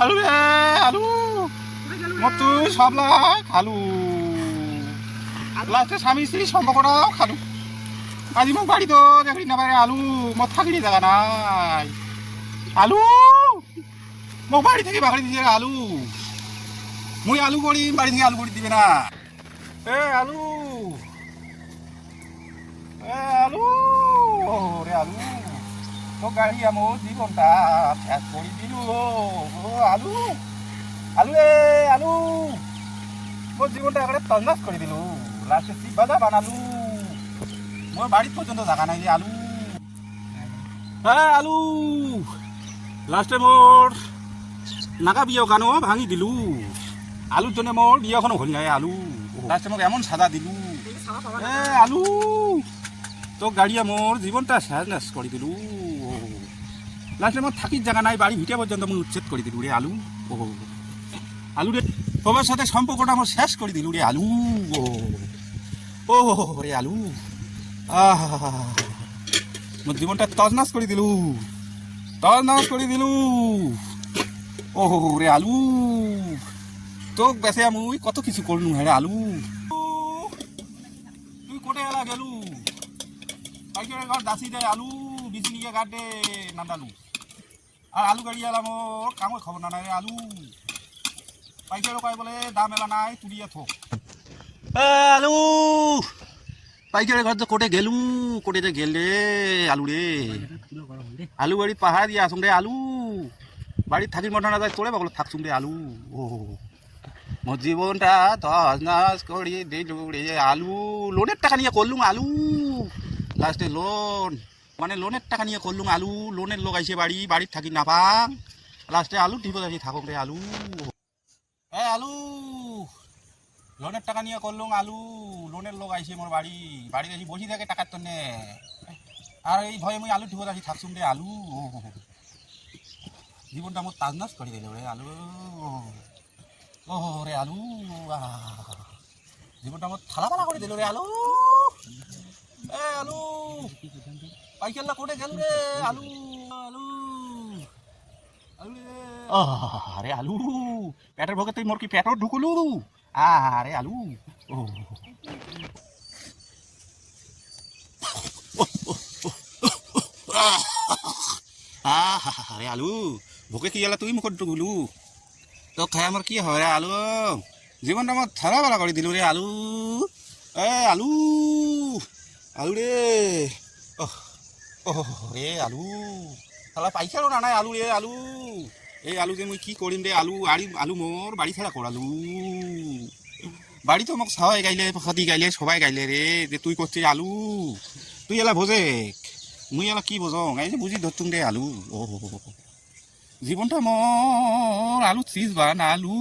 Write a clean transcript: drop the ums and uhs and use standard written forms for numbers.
আলু রে আলু মই তুই সবলাই খালো লাস্টে স্বামী স্ত্রী সম্পর্কটাও খালো আজি মোক বাড়িতো দেখি নাপারে আলু মই থাকি জায়গা নাই আলু মোক বাড়ি থেকে বাগড়ি দিছে আলু মুই আলু করি বাড়ি থেকে আলু করি দিবে না এ আলু আলু রে আলু তো গাড়ি আমার জীবনটা শেষ করে দিল আলু আলু এ আলু মোর জীবনটা একেবারে তন্নাস করে দিল লাস্টে শিব বাজা বানালু মোর বাড়ি পর্যন্ত জায়গা নাই আলু হ্যাঁ আলু লাস্টে মোর নাগা বিয়ে গানো ভাঙি দিলু আলুর জন্য মোর বিয়ে এখনো হল নাই আলু লাস্টে মোক এমন সাদা দিলু এ আলু তো গাড়িয়া মোর জীবনটা শেষ করে দিলু লাস্টে মোর থাকির জায়গা নাই বাড়ি ভিটে পর্যন্ত মোর উচ্ছেদ করে দিলু রে আলু ও আলু রে তোমার সাথে সম্পর্কটা আমার শেষ করে দিলু রে আলু ও রে আলু মোর জীবনটা তজনাস করে দিলু ও রে আলু তো বেসে মুই কত কিছু করলু হ্যাঁ রে আলু তুই কোটে এলা গেলু পাইকারের ঘর দাসি দেয় আলু বিচি নিয়ে গাড়ে নান্দালু আর আলু গাড়ি এলাম কামর খবর না রে আলু পাইকারও কয় বলে দাম এলা নাই তুলিয়া থোক আলু পাইকারের ঘর তো কোটে গেলু কোটে যে গেলে আলু রে আলু বাড়ি পাহাড় দিয়ে আসুন রে আলু বাড়ির থাকির মতো না যায় তোলে বলো থাকছুন রে আলু ও মোর জীবনটা তজনাস করিয়ে দিলু রে আলু লোনের টাকা নিয়ে করলুম আলু লাস্টে লোন মানে লোনের টাকা নিয়ে করলুম আলু লোনের লোক আইসে বাড়ির থাকি না পাং লাস্টে আলু টিপে যাচ্ছি থাকুক রে আলু এ আলু লোনের টাকা নিয়ে করলুম আলু লোনের লোক আইসে মোর বাড়িতে এসে বসি থাকে টাকার জন্যে আর এই ভয়ে মুই আলু টিপে যাচ্ছি থাকছুম রে আলু জীবনটা মোর তাজনাস করে দিল রে আলু ও রে আলু জীবনটা মোর থালা পালা করে দিল রে আলু এ আলু পাইকারলা কোটে গেল রে আলু আলু আলু আরে আলু পেটের ভোগে তুই মোর কি পেটর ঢুকুলু আরে আলু ও আরে আলু ভোগে কি গেলা তুই মুখত ঢুকুলু তো খাই আমার কি হয় রে আলু জীবনটা আমার থালা বালা করে দিল রে আলু এ আলু আলু রে রে আলু তাহলে পাইকারও না নাই আলু রে আলু এই আলু যে মুই কি করিম রে আলু আলু মোর বাড়ি ছাড়া করালু বাড়ি তো মোক সবাই গাইলে সতি গাইলে সবাই গাইলে রে যে তুই করছিস আলু তুই এলা বোঝে মুই এলা কি বোঝং এই যে বুঝি ধরতুম রে আলু ও জীবনটা মোর আলু চিজ বান আলু